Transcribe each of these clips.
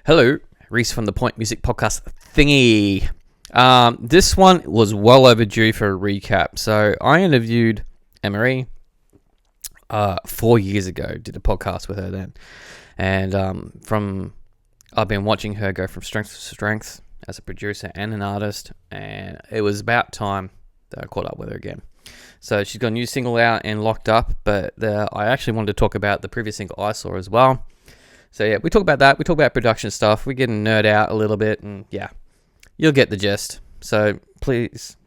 Hello, Reese from the Point Music Podcast thingy. This one was well overdue for a recap. So I interviewed EMEREE 4 years ago, did a podcast with her then. And I've been watching her go from strength to strength as a producer and an artist. And it was about time that I caught up with her again. So she's got a new single out and Locked Up, but I actually wanted to talk about the previous single, Eyesore, as well. So yeah, we talk about that. We talk about production stuff. We get a nerd out a little bit, and yeah, you'll get the gist. So please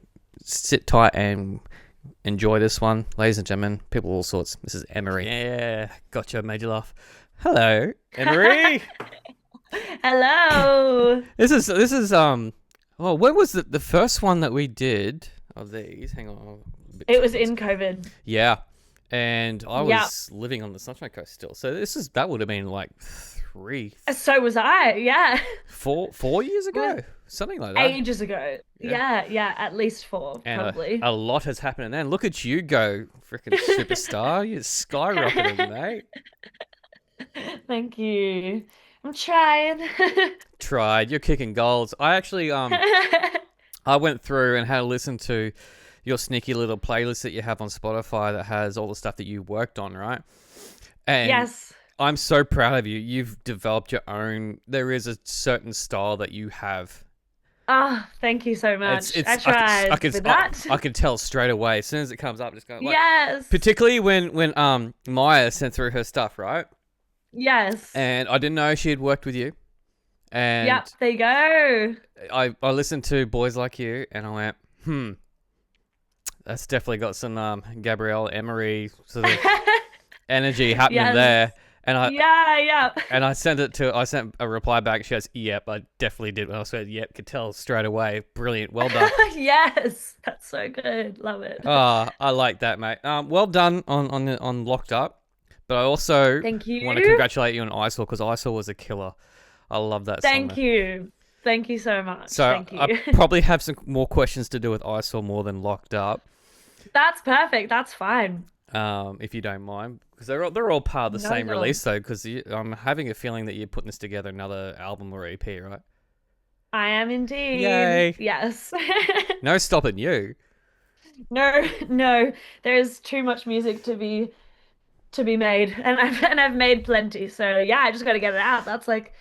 sit tight and enjoy this one, ladies and gentlemen. People of all sorts. This is EMEREE. Yeah, gotcha. Made you laugh. Hello, EMEREE. Hello. This is Well, when was the first one that we did of these? Hang on. It was in COVID. Yeah. And I was living on the Sunshine Coast still. So that would have been like So was I, yeah. 4 years ago? Something like that. Ages ago. Yeah, at least 4, and probably. A lot has happened. And then look at you go, freaking superstar. You're skyrocketing, mate. Thank you. I'm trying. Tried. You're kicking goals. I actually, I went through and had a listen to your sneaky little playlist that you have on Spotify that has all the stuff that you worked on, right? And yes. I'm so proud of you. You've developed your own. There is a certain style that you have. Thank you so much. I tried with that. I can tell straight away as soon as it comes up. Just going, like, yes. Particularly when Maya sent through her stuff, right? Yes. And I didn't know she had worked with you. And yep, there you go. I listened to Boys Like You, and I went, that's definitely got some Gabrielle EMEREE sort of energy happening there. And I sent a reply back. She goes, "Yep, I definitely did." When I said, "Yep," could tell straight away. Brilliant, well done. Yes, that's so good. Love it. I like that, mate. Well done on Locked Up. But I also want to congratulate you on Eyesore, because Eyesore was a killer. I love that song. Thank you. Thank you so much. So Thank you. I probably have some more questions to do with Eyesore more than Locked Up. That's perfect. That's fine. If you don't mind, because they're all part of the same release, though. Because I'm having a feeling that you're putting this together another album or EP, right? I am indeed. Yay! Yes. No stopping you. No. There's too much music to be made, and I've made plenty. So yeah, I just got to get it out. That's like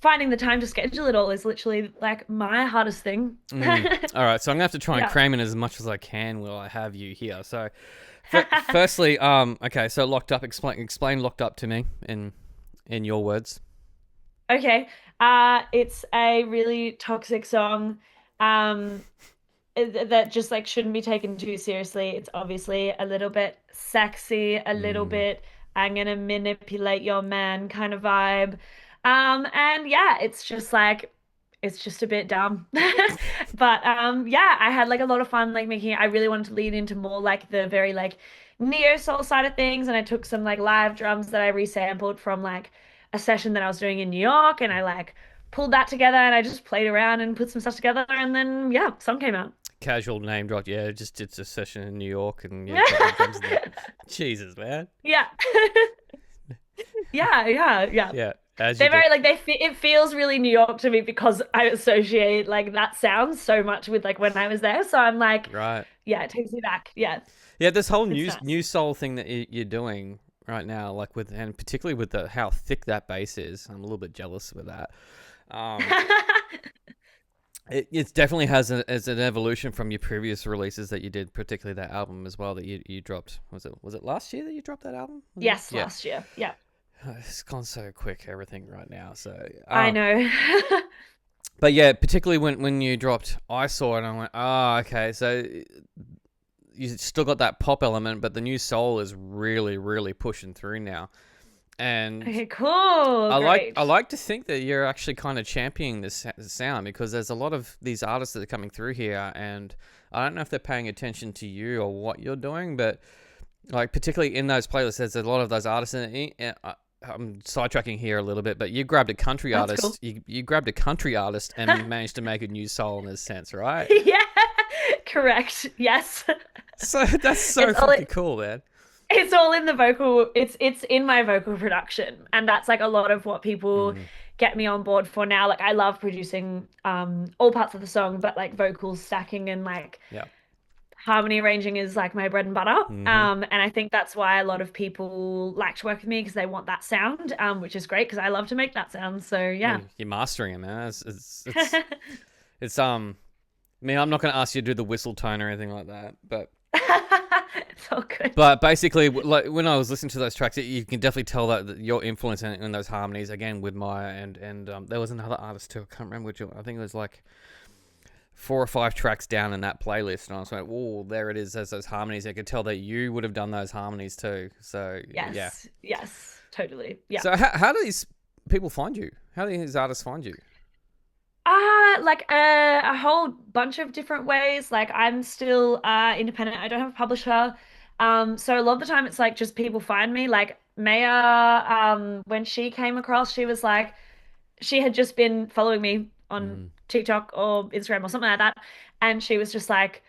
finding the time to schedule it all is literally like my hardest thing. All right, so I'm gonna have to try and cram in as much as I can while I have you here. So, firstly, okay, so Locked Up. Explain Locked Up to me in your words. Okay, it's a really toxic song, that just like shouldn't be taken too seriously. It's obviously a little bit sexy, a little bit I'm gonna manipulate your man kind of vibe. And yeah, it's just a bit dumb. But yeah, I had like a lot of fun like making it. I really wanted to lean into more like the very like neo soul side of things, and I took some like live drums that I resampled from like a session that I was doing in New York, and I like pulled that together, and I just played around and put some stuff together, and then yeah, song came out. Casual name drop, yeah. Just did a session in New York, and Jesus, man. Yeah. Yeah. They're very like it feels really New York to me because I associate like that sound so much with like when I was there. So I'm like, right. Yeah, it takes me back. Yeah. Yeah, this whole new soul thing that you're doing right now, like and particularly with how thick that bass is, I'm a little bit jealous with that. It definitely has as an evolution from your previous releases that you did, particularly that album as well that you dropped. Was it last year that you dropped that album? Yes, last year. Yeah. It's gone so quick, everything right now. So I know. But yeah, particularly when you dropped Eyesore, and I went, okay, so you still got that pop element, but the new soul is really, really pushing through now. And okay, cool. I like to think that you're actually kind of championing this sound, because there's a lot of these artists that are coming through here, and I don't know if they're paying attention to you or what you're doing, but like particularly in those playlists, there's a lot of those artists. I'm sidetracking here a little bit, but you grabbed a country artist. Cool. You grabbed a country artist and managed to make a new soul in a sense, right? Yeah, correct. Yes. So that's so fucking cool, man. It's all in the vocal. It's in my vocal production, and that's like a lot of what people get me on board for now. Like I love producing all parts of the song, but like vocals stacking and like Yeah. harmony arranging is like my bread and butter. Mm-hmm. And I think that's why a lot of people like to work with me because they want that sound, which is great because I love to make that sound. So Well, yeah. you're mastering it, man. It's I mean, I'm not going to ask you to do the whistle tone or anything like that, but It's all good. basically, like when I was listening to those tracks, you can definitely tell that your influence in those harmonies again with Maya and there was another artist too. I can't remember which one. I think it was like 4 or 5 tracks down in that playlist, and I was like, "Oh, there it is." There's those harmonies. I could tell that you would have done those harmonies too. So yeah. Yes, totally. Yeah. So how do these people find you? How do these artists find you? Like a whole bunch of different ways. Like I'm still independent. I don't have a publisher. So a lot of the time it's like just people find me. Like Maya, when she came across, she was like, she had just been following me on Mm. TikTok or Instagram or something like that, and she was just like,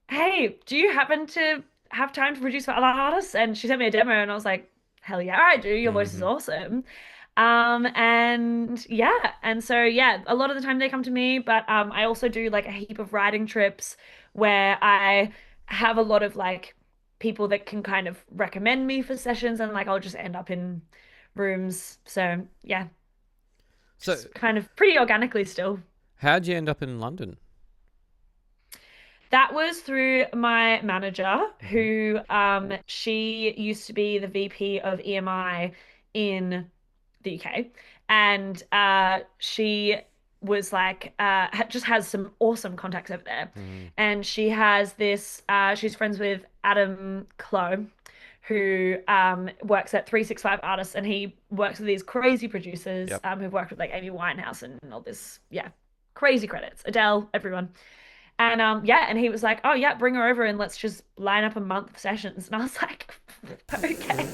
"Hey, do you happen to have time to produce for other artists?" And she sent me a demo, and I was like, "Hell yeah, I do. Your voice is Mm-hmm. awesome." And yeah, and so yeah, a lot of the time they come to me, but I also do like a heap of writing trips where I have a lot of like people that can kind of recommend me for sessions, and like I'll just end up in rooms. So yeah, So just kind of pretty organically still. how'd you end up in London? That was through my manager, Mm-hmm. who she used to be the VP of EMI in the UK, and she was like just has some awesome contacts over there, Mm. and she has this. She's friends with Adam Clow, who works at 365 Artists, and he works with these crazy producers Yep. who've worked with like Amy Winehouse and all this, yeah, crazy credits, Adele, everyone. And yeah, and he was like, "Oh yeah, bring her over and let's just line up a month of sessions." And I was like, "Okay."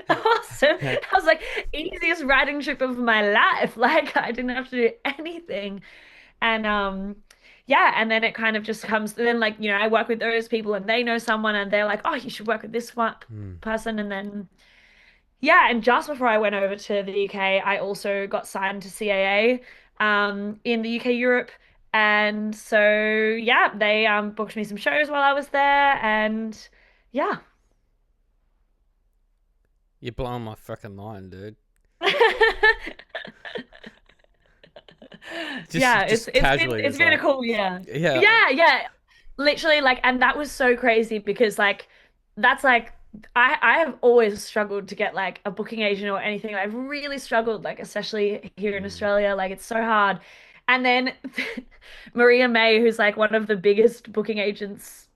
Awesome. I was like, easiest riding trip of my life. Like I didn't have to do anything. And yeah, and then it kind of just comes then like, I work with those people and they know someone and they're like, "Oh, you should work with this one Mm. person." And then yeah, and just before I went over to the UK, I also got signed to CAA in the UK Europe. And so yeah, they booked me some shows while I was there and yeah. You're blowing my fucking mind, dude. Yeah, it's Just it's been casually, it's it's been a like, cool year. yeah. Yeah, yeah. Literally like and that was so crazy because like that's like I have always struggled to get like a booking agent or anything. I've really struggled like especially here in Mm. Australia like it's so hard. And then Maria May who's like one of the biggest booking agents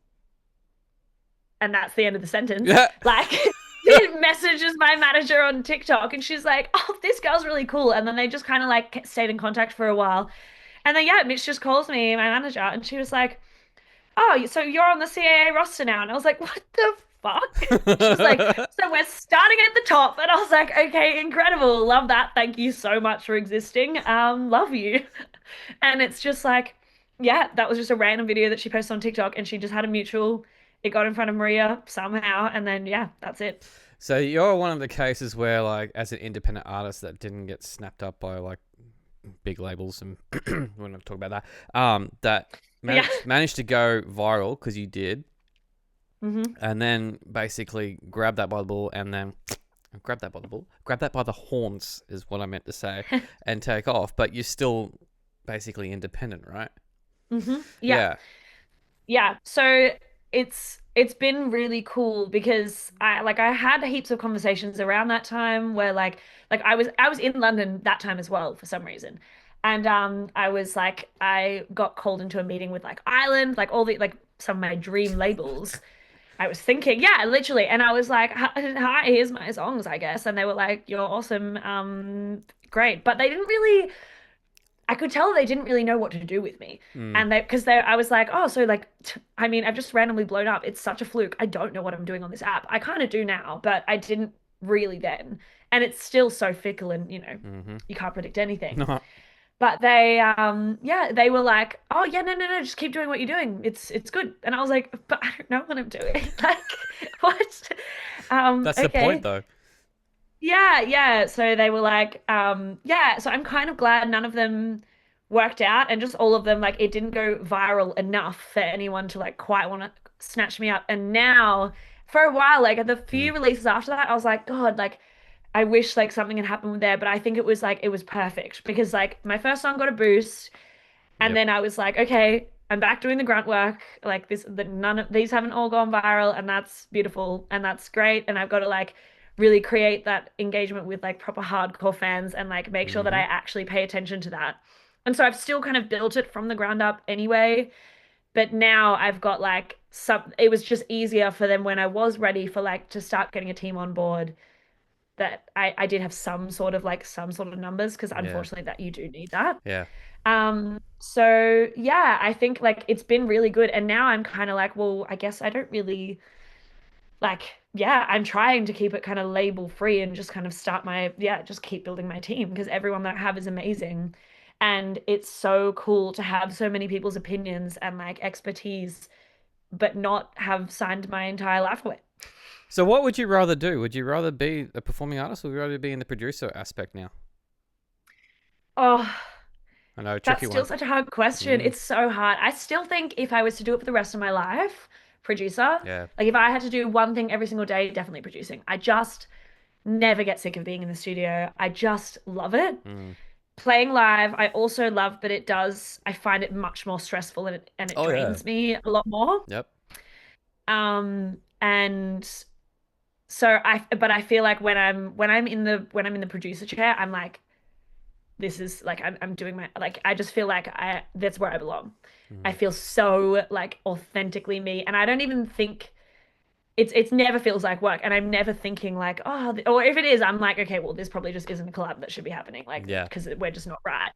and that's the end of the sentence. Yeah. Like she messages my manager on TikTok and she's like, "Oh, this girl's really cool." And then they just kind of like stayed in contact for a while. And then yeah, Mitch just calls me, my manager, and she was like, "Oh, so you're on the CAA roster now?" And I was like, "What the fuck?" She was like, "So we're starting at the top." And I was like, "Okay, incredible. Love that. Thank you so much for existing. Love you." And it's just like, yeah, that was just a random video that she posted on TikTok and she just had a mutual. It got in front of Maria somehow, and then yeah, that's it. So you're one of the cases where, like, as an independent artist that didn't get snapped up by like big labels, and we're not talk about that. That Yeah. managed to go viral because you did, hmm and then basically grab that by the ball, and then grab that by the horns is what I meant to say, and take off. But you're still basically independent, right? Yeah. Yeah. Yeah. So it's been really cool because I had heaps of conversations around that time where like I was in London that time as well for some reason. And I was like I got called into a meeting with like Island, like all the like some of my dream labels. I was thinking, yeah, literally. And I was like, "Hi, here's my songs, I guess." And they were like, "You're awesome. Great." But they didn't really I could tell they didn't really know what to do with me. Mm. And I was like, "Oh, so like, I mean, I've just randomly blown up. It's such a fluke. I don't know what I'm doing on this app. I kind of do now, but I didn't really then. And it's still so fickle and, Mm-hmm. you can't predict anything. No. But yeah, they were like, "Oh, yeah, no, no, no, just keep doing what you're doing. It's good." And I was like, "But I don't know what I'm doing." Like, what? That's the point, Okay. though. Yeah, yeah. So they were like, yeah, so I'm kind of glad none of them worked out and just all of them, like, it didn't go viral enough for anyone to like quite want to snatch me up. And now, for a while, like the Mm, few releases after that, I was like, God, like, I wish like something had happened there, but I think it was like, it was perfect because like my first song got a boost. And yep. then I was like, okay, I'm back doing the grunt work. Like this, that none of these haven't all gone viral, and that's beautiful and that's great. And I've got to like really create that engagement with like proper hardcore fans and like make sure that I Hmm. actually pay attention to that. And so I've still kind of built it from the ground up anyway. But now I've got like some, it was just easier for them when I was ready for like to start getting a team on board that I did have some sort of like some sort of numbers because Yeah. unfortunately that you do need that. Yeah. So yeah, I think like it's been really good. And now I'm kind of like, well, I guess I don't really like, yeah, I'm trying to keep it kind of label free and just kind of start my, yeah, just keep building my team because everyone that I have is amazing. And it's so cool to have so many people's opinions and like expertise, but not have signed my entire life away. So what would you rather do? Would you rather be a performing artist or would you rather be in the producer aspect now? Oh, I know, that's tricky still one. such a hard question. Mm, It's so hard. I still think if I was to do it for the rest of my life, producer, yeah. like if I had to do one thing every single day, definitely producing. I just never get sick of being in the studio. I just love it. Mm. Playing live, I also love, but it does, I find it much more stressful and it Oh yeah. drains me a lot more. Yep. And so but I feel like when I'm in the producer chair, I'm like, this is like I'm doing my like I just feel like I that's where I belong. I Mm. feel so like authentically me, and I don't even think it's never feels like work, and I'm never thinking like or if it is, I'm like okay, well this probably just isn't a collab that should be happening like Yeah. because we're just not right.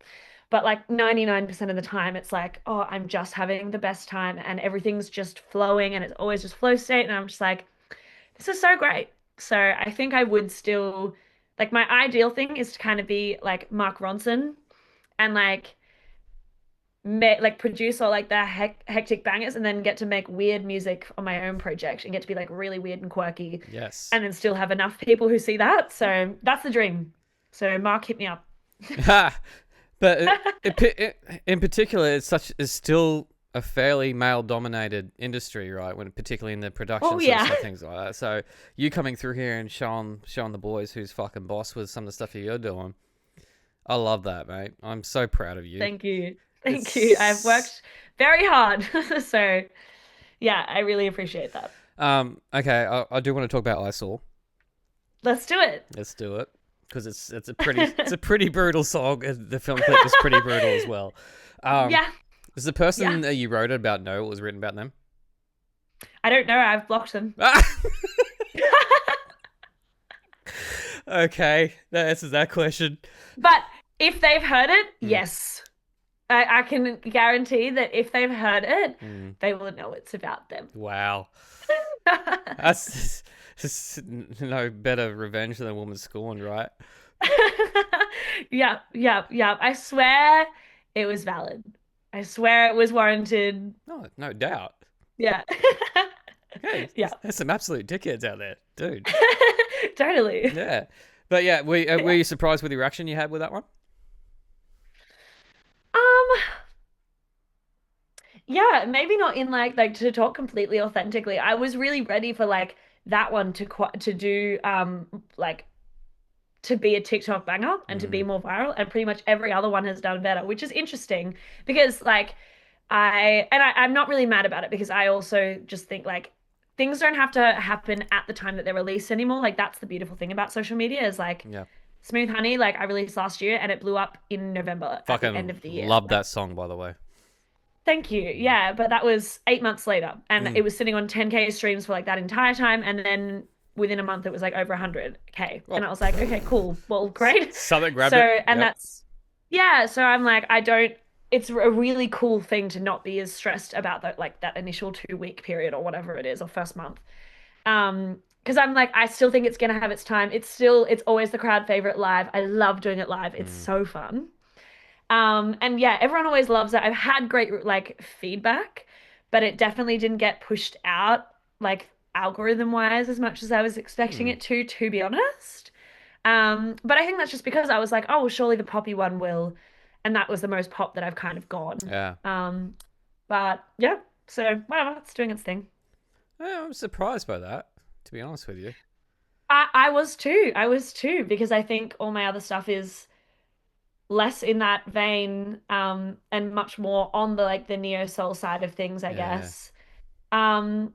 But like 99% of the time, it's like oh I'm just having the best time and everything's just flowing and it's always just flow state, and I'm just like this is so great. So I think I would still like my ideal thing is to kind of be like Mark Ronson and like like produce all like the hectic bangers and then get to make weird music on my own project and get to be like really weird and quirky Yes. and then still have enough people who see that. So that's the dream. So Mark, hit me up. Ha! But in particular, it's still a fairly male-dominated industry, right? When particularly in the production Oh sense yeah. and things like that. So you coming through here and showing the boys who's fucking boss with some of the stuff that you're doing. I love that, mate. I'm so proud of you. Thank you. Thank you. I've It's worked very hard. So yeah, I really appreciate that. okay. I do want to talk about Eyesore. Let's do it. Let's do it because it's a pretty brutal song, and the film clip is pretty brutal as well. Um, Yeah. does the Yeah. person that you wrote it about know what was written about them? I don't know. I've blocked them. Okay, that answers that question. But if they've heard it, Mm, yes. I can guarantee that if they've heard it, mm, they will know it's about them. wow, that's no better revenge than a woman scorned, right? Yeah, yeah, yeah. I swear it was valid. I swear it was warranted. No, no doubt. Yeah. Okay, Yeah. there's some absolute dickheads out there, dude. Totally. Yeah, but yeah, were Yeah. you surprised with the reaction you had with that one? Um, yeah, maybe not in like to talk completely authentically. I was really ready for like that one to do like to be a TikTok banger and to be Mm, more viral, and pretty much every other one has done better, which is interesting because like I'm not really mad about it because I also just think like things don't have to happen at the time that they're released anymore. Like that's the beautiful thing about social media is like yeah, Smooth Honey, like I released last year and it blew up in November at the end fucking of the year. love Like that song, by the way. thank you. Yeah, but that was 8 months later, and Mm. it was sitting on 10K streams for like that entire time, and then within a month it was like over 100K, and Well, I was like, okay, cool, well, great. something grabbed So, it. and Yep. that's yeah. So I'm like, I don't. It's a really cool thing to not be as stressed about that, like that initial 2 week period or whatever it is, or first month. Because I'm like, I still think it's gonna have its time. It's always the crowd favorite live. I love doing it live. It's Mm, so fun. And yeah, everyone always loves it. I've had great like feedback, but it definitely didn't get pushed out like algorithm wise as much as I was expecting mm, it to be honest. But I think that's just because I was like, oh, well, surely the poppy one will, and that was the most pop that I've kind of gone. Yeah. But yeah, so whatever, it's doing its thing. Yeah, I'm surprised by that, to be honest with you. I was too. I was too, because I think all my other stuff is less in that vein, and much more on the like the neo soul side of things, I Yeah. guess. Um,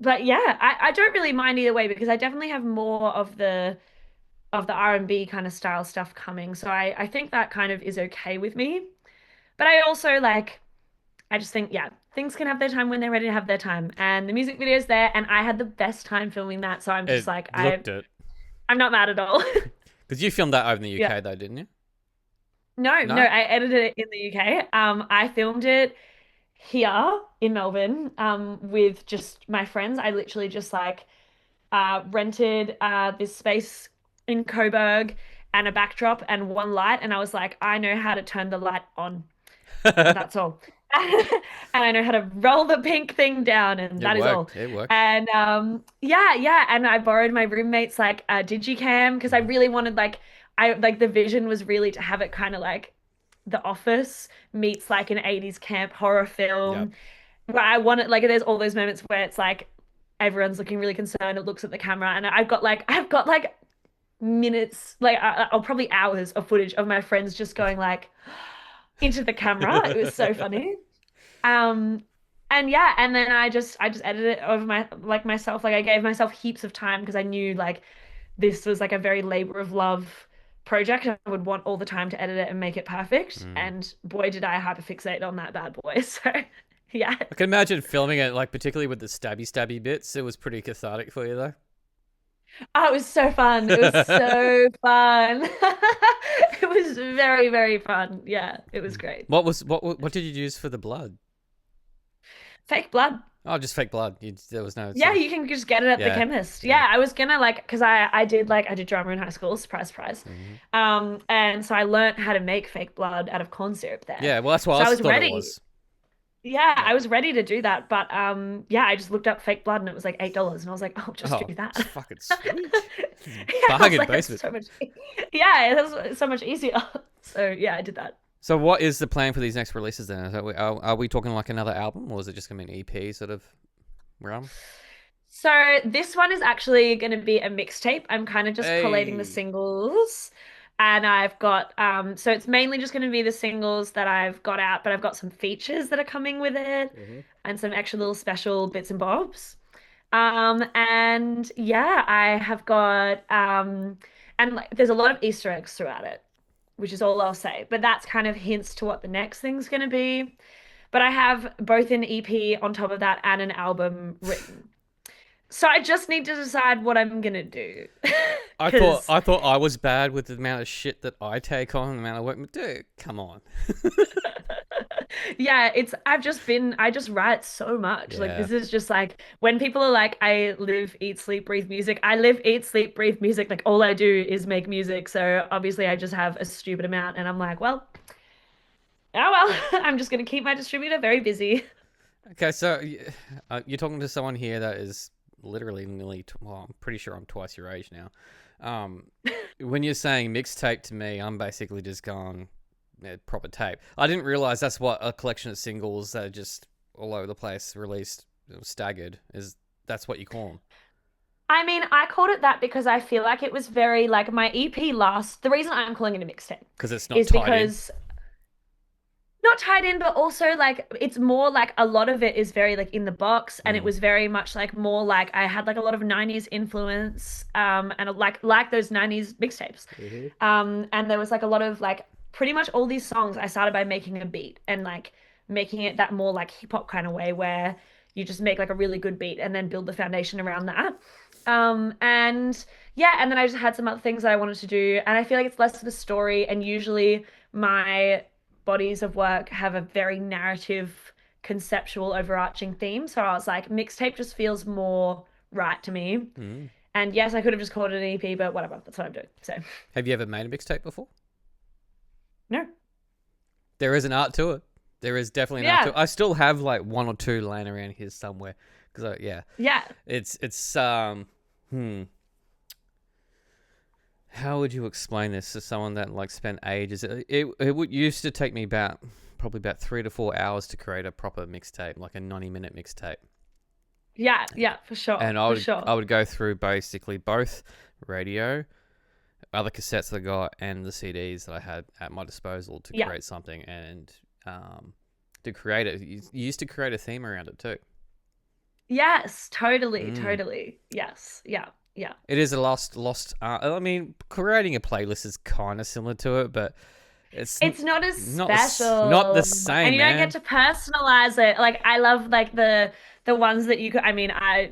but yeah, I don't really mind either way because I definitely have more of the R&B kind of style stuff coming. So I think that kind of is okay with me. But I also like I just think, yeah, things can have their time when they're ready to have their time. And the music video's there and I had the best time filming that. So I'm just It like looked it. I'm not mad at all. Because you filmed that over in the Yeah. UK, though, didn't you? No, No? I edited it in the UK. I filmed it here in Melbourne, with just my friends. I literally just like rented this space in Coburg and a backdrop and one light, and I was like, I know how to turn the light on. That's all. And I know how to roll the pink thing down, and It that is all. worked. It worked. And yeah, and I borrowed my roommate's like a digicam because I Mhm. really wanted like I like the vision was really to have it kind of like The Office meets like an 80s camp horror Yep. film where I wanted like there's all those moments where it's like everyone's looking really concerned, it looks at the camera, and I've got like minutes, like or probably hours of footage of my friends just going like into the camera. It was so funny. Um, and yeah, and then I just edited it over my like myself. Like I gave myself heaps of time because I knew like this was like a very labor of love project. I would want all the time to edit it and make it perfect. Mm. And boy, did I hyperfixate on that bad boy. So yeah. I can imagine filming it, like, particularly with the stabby bits. It was pretty cathartic for you, though. Oh, it was so fun. It was so fun. It was very, very fun. Yeah, it was Mm. great. What did you use for the blood? Fake blood. Oh, just fake blood. There was no sort Yeah, of. you can just get it at the Yeah. chemist. Yeah. Yeah, I was gonna like because I did drama in high school, surprise, surprise. Mhm. And so I learned how to make fake blood out of corn syrup there. Yeah, well, that's what So I I was thought it ready. was. Yeah, Yeah. I was ready to do that, but yeah, I just looked up fake blood and it was like $8, and I was like, oh, just Oh, do it's that. fucking sweet. Yeah, I was Bargain like, that's basement. so much. Yeah, that's so much easier. So yeah, I did that. So, what is the plan for these next releases then? Are we talking like another album, or is it just going to be an EP sort of realm? So this one is actually going to be a mixtape. I'm kind of just collating the Hey. singles. And I've got so it's mainly just going to be the singles that I've got out, but I've got some features that are coming with it Mhm. and some extra little special bits and bobs. And yeah, I have got and like there's a lot of Easter eggs throughout it, which is all I'll say. But that's kind of hints to what the next thing's going to be. But I have both an EP on top of that and an album written. So I just need to decide what I'm gonna do. I thought Because I thought I was bad with the amount of shit that I take on, the amount of work. Dude, come on. yeah, it's I just write so much. Like Yeah. this is just like when people are like, I live, eat, sleep, breathe music. I live, eat, sleep, breathe music. Like all I do is make music. So obviously I just have a stupid amount and I'm like, well, oh well, I'm just gonna keep my distributor very busy. Okay, so you're talking to someone here that is literally nearly. Well, I'm pretty sure I'm twice your age now. Um, when you're saying mixtape to me, I'm basically just going proper tape. I didn't realize that's what a collection of singles that are just all over the place, released, staggered, is. That's what you call them. I mean, I called it that because I feel like it was very like my EP last. The reason I'm calling it a mixtape Because it's not is tied in. because not tied in, but also like it's more like a lot of it is very like in the box, and it Mm. was very much like more like I had like a lot of 90s influence, and like those 90s mixtapes. Mhm. And there was like a lot of like pretty much all these songs I started by making a beat and like making it that more like hip hop kind of way where you just make like a really good beat and then build the foundation around that. And yeah, and then I just had some other things that I wanted to do, and I feel like it's less of a story, and usually my bodies of work have a very narrative, conceptual, overarching theme. So I was like, mixtape just feels more right to me. Mm. And yes, I could have just called it an EP, but whatever. That's what I'm doing. So Have you ever made a mixtape before? no. There is an art to it. There is definitely an art to Yeah. it. I still have like one or two laying around here somewhere. Because yeah, Yeah. it's how would you explain this to someone that like spent ages? It would used to take me probably about 3 to 4 hours to create a proper mixtape, like a 90-minute mixtape. Yeah, yeah, for sure, And for I sure. would go through basically both radio, other cassettes that I got, and the CDs that I had at my disposal to Yeah. create something. And to create it, you used to create a theme around it too. Yes, totally, Mm. totally. Yes. Yeah. Yeah. It is a lost art. I mean, creating a playlist is kind of similar to it, but it's It's not as not the special, and same, you don't get man. to personalize it. Like I love like the ones that you could. I mean, I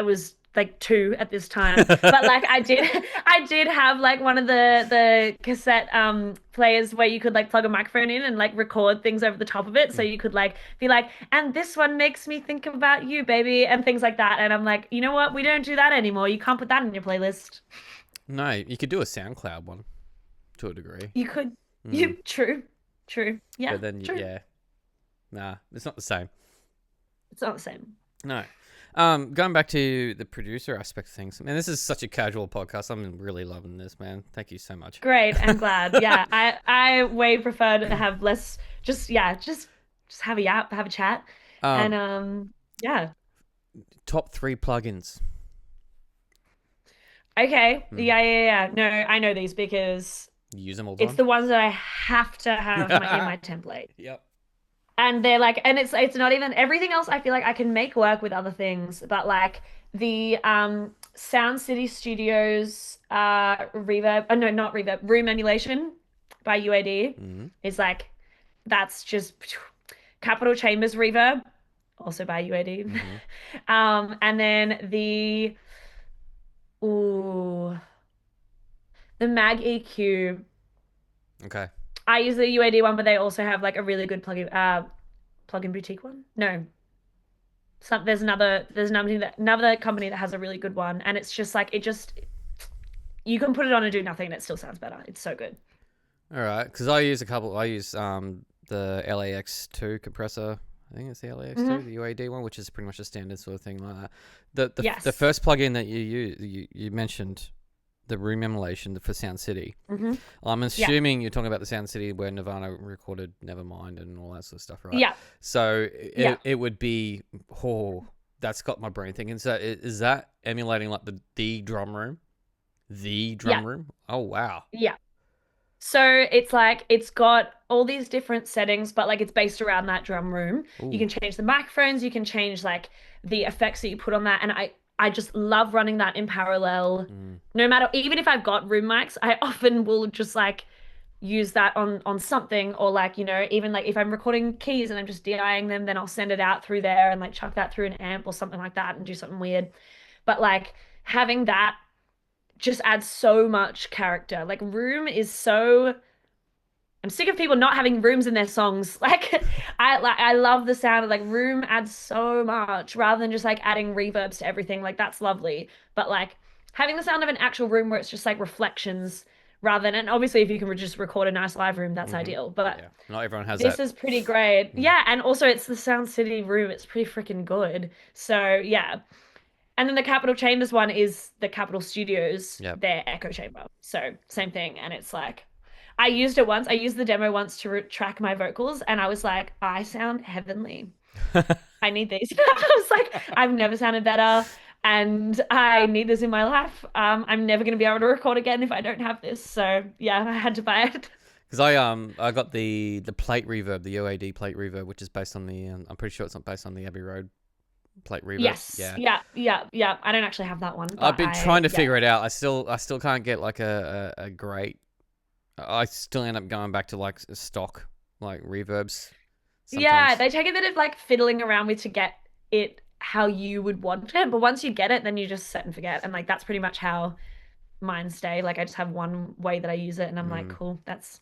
was like two at this time, but like I did I did have like one of the cassette players where you could like plug a microphone in and like record things over the top of it, so you could like be like, and this one makes me think about you, baby, and things like that. And I'm like, you know what, we don't do that anymore. You can't put that in your playlist. No, you could do a SoundCloud one to a degree. You could. Mm. You true. True. Yeah, But then, true. yeah, nah, it's not the same. It's not the same. No. Going back to the producer aspect of things, man, this is such a casual podcast. I'm really loving this, man. Thank you so much. Great. I'm glad. Yeah, I way prefer to have less. Just yeah, just have a yap, have a chat, and Um, yeah. top three plugins. Okay. Hmm. Yeah, yeah, yeah. No, I know these because You use them all it's the the ones that I have to have in time. my template. Yep. And they're like, and it's not even everything else I feel like I can make work with other things, but like the Sound City Studios reverb, no, not reverb, room emulation by UAD Mm-hmm. is like that's just Capital Chambers reverb, also by UAD. Mm-hmm. And then ooh, the Mag EQ. Okay. I use the UAD one, but they also have like a really good plugin boutique one. No, there's another company that has a really good one, and it's just like it just you can put it on and do nothing, and it still sounds better. It's so good. All right. Because I use a couple. I use the LAX2 compressor. I think it's the LAX2, Hmm. the UAD one, which is pretty much a standard sort of thing like that. The Yes. first plugin that you mentioned, the room emulation for Sound City. Hmm. I'm Yeah. assuming you're talking about the Sound City where Nirvana recorded Nevermind and all that sort of stuff, right? Yeah. So Yeah. it would be, oh, that's got my brain thinking. So is that emulating like the drum room? The Yeah. drum room? Oh, wow. Yeah. So it's like it's got all these different settings, but like it's based around that drum room. You Ooh. can change the microphones, you can change like the effects that you put on that, and I just love running that in parallel. Mm, No matter even if I've got room mics, I often will just like use that on something or like even like if I'm recording keys and I'm just DIing them, then I'll send it out through there and like chuck that through an amp or something like that and do something weird. But like having that just adds so much character. Like room is so I'm sick of people not having rooms in their songs. I love the sound of like room adds so much rather than just like adding reverbs to everything. Like that's lovely. But like having the sound of an actual room where it's just like reflections rather than and obviously if you can just record a nice live room, that's mm-hmm. ideal. But Yeah. Not everyone has this that. is pretty great. Mm, Yeah, and also it's the Sound City room. It's pretty freaking good. So yeah. And then the Capitol Chambers one is the Capitol Studios, yep. their echo chamber. So same thing. And it's like, I used it once. I used the demo once to track my vocals, and I was like, I sound heavenly. I need these. I was like, I've never sounded better, and I need this in my life. I'm never going to be able to record again if I don't have this. So yeah, I had to buy it. Because I got the plate reverb, the UAD plate reverb, which is based on the I'm pretty sure it's not based on the Abbey Road plate reverb. Yes. Yeah. Yeah. Yeah. Yeah. I don't actually have that one, I've but been trying to yeah. figure it out. I still can't get like a great. I still end up going back to like stock like reverbs Yeah, sometimes. they take a bit of like fiddling around with to get it how you would want it, but once you get it, then you just set and forget. And like that's pretty much how mine stay. Like I just have one way that I use it, and I'm like, Mm. cool, that's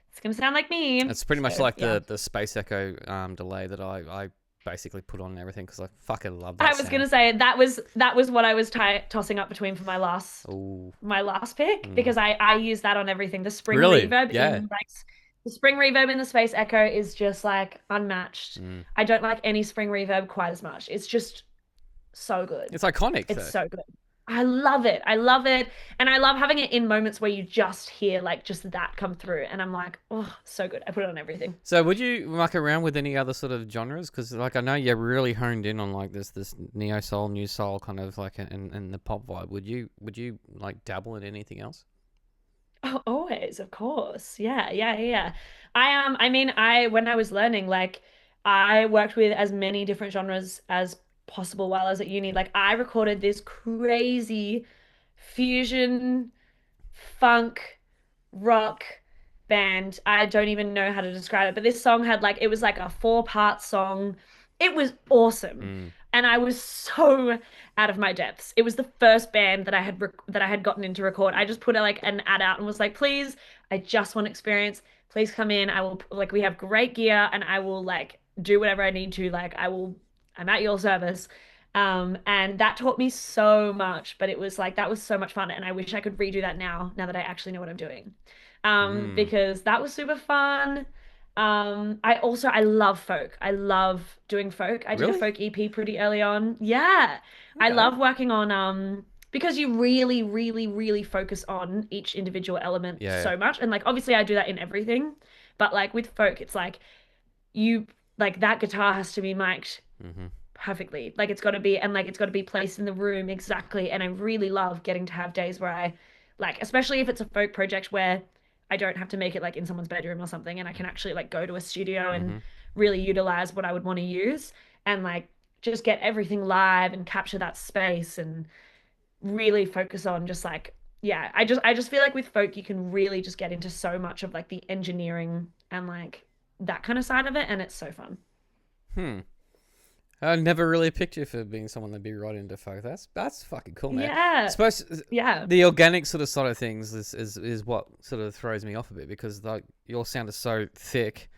it's gonna sound like me. It's pretty much So like yeah. the Space Echo delay that I basically put on everything because I fucking love I that was sound. gonna say that was what I was tossing up between for my last Oh, my last pick mm. because I use that on everything. The spring Really? reverb Yeah. in like the spring reverb in the Space Echo is just like unmatched. Mm. I don't like any spring reverb quite as much. It's just so good. It's iconic It's though. so good. I love it. I love it. And I love having it in moments where you just hear like just that come through. And I'm like, oh, so good. I put it on everything. So would you muck around with any other sort of genres? Because like I know you're really honed in on like this neo soul, new soul kind of like in the pop vibe. Would you like dabble in anything else? Oh, always, of course. Yeah, yeah, yeah. I mean, I when I was learning, like I worked with as many different genres as possible while I was at uni. Like I recorded this crazy fusion funk rock band. I don't even know how to describe it, but this song had like it was like a four-part song. It was awesome. Mm. And I was so out of my depths. It was the first band that I had gotten into record. I just put like an ad out and was like, "Please, I just want experience. Please come in. I will like we have great gear and I will like do whatever I need to. Like I'm at your service." And that taught me so much, but it was like that was so much fun, and I wish I could redo that now that I actually know what I'm doing. Mm. Because that was super fun. I love folk. I love doing folk. I did a Really? folk EP pretty early on. Yeah. I Okay. love working on because you really, really, really focus on each individual element Yeah. so much. And like obviously I do that in everything, but like with folk, it's like you like that guitar has to be mic'd Yeah. Mm-hmm. perfectly. Like it's got to be and like it's got to be placed in the room exactly. And I really love getting to have days where I like, especially if it's a folk project where I don't have to make it like in someone's bedroom or something, and I can actually like go to a studio and Mm-hmm. really utilize what I would want to use and like just get everything live and capture that space and really focus on just like yeah, I just feel like with folk you can really just get into so much of like the engineering and like that kind of side of it, and it's so fun. Hmm. I never really picked you for being someone that'd be right into folk. That's fucking cool, man. I Yeah. suppose Yeah. the organic sort of side of things is what sort of throws me off a bit because like your sound is so thick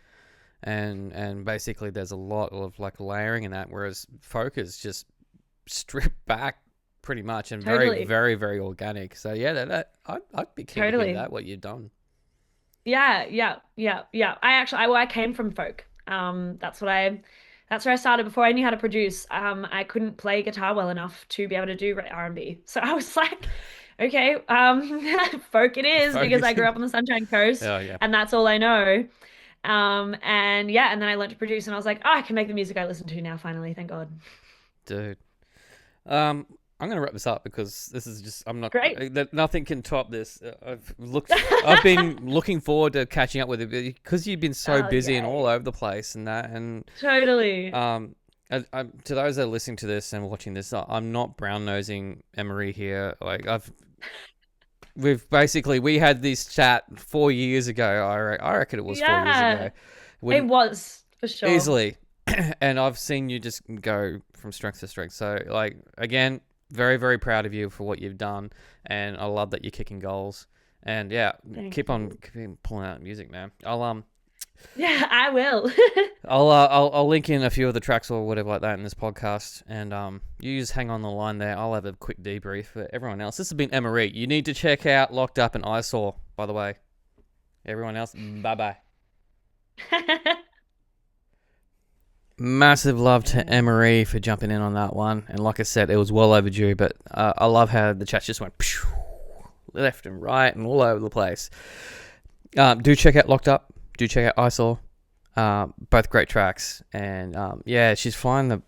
and basically there's a lot of like layering in that, whereas folk is just stripped back pretty much and very Totally. very very organic. So yeah, I'd be keen to hear Totally. that what you've done. Yeah, yeah, yeah, yeah. I came from folk. That's where I started before I knew how to produce. I couldn't play guitar well enough to be able to do R&B. So I was like, okay, folk it is Folk because I is grew up on the Sunshine Coast oh yeah, and that's all I know. And yeah, and then I learned to produce and I was like, oh, I can make the music I listen to now finally, thank God. dude. I'm gonna wrap this up because this is just I'm not Great. nothing can top this. I've been looking forward to catching up with it because you've been so Oh, busy and all yay. over the place and that and Totally. to those that are listening to this and watching this, I'm not brown nosing EMEREE here. Like we had this chat 4 years ago. I reckon it was 4 years ago, Yeah, it when was for sure. easily, and I've seen you just go from strength to strength. So like again, very very proud of you for what you've done, and I love that you're kicking goals. And yeah, Thank keep on you. pulling out music, man. Yeah, I will. I'll link in a few of the tracks or whatever like that in this podcast, and you just hang on the line there. I'll have a quick debrief for everyone else. This has been EMEREE. You need to check out Locked Up and Eyesore, by the way. Everyone else, bye bye. Massive love to Yeah. EMEREE for jumping in on that one, and like I said, it was well overdue. But I love how the chat just went phew, left and right and all over the place. Do check out Locked Up. Do check out Eyesore. Both great tracks, and yeah, she's flying the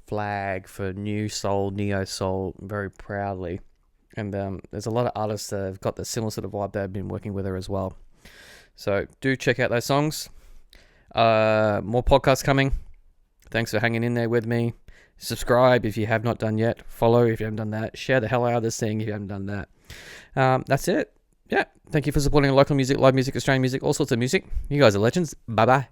flag for new soul, neo soul, very proudly. And there's a lot of artists that have got the similar sort of vibe that have been working with her as well. So do check out those songs. More podcasts coming. Thanks for hanging in there with me. Subscribe if you have not done yet. Follow if you haven't done that. Share the hell out of this thing if you haven't done that. That's it. Yeah. Thank you for supporting local music, live music, Australian music, all sorts of music. You guys are legends. Bye bye.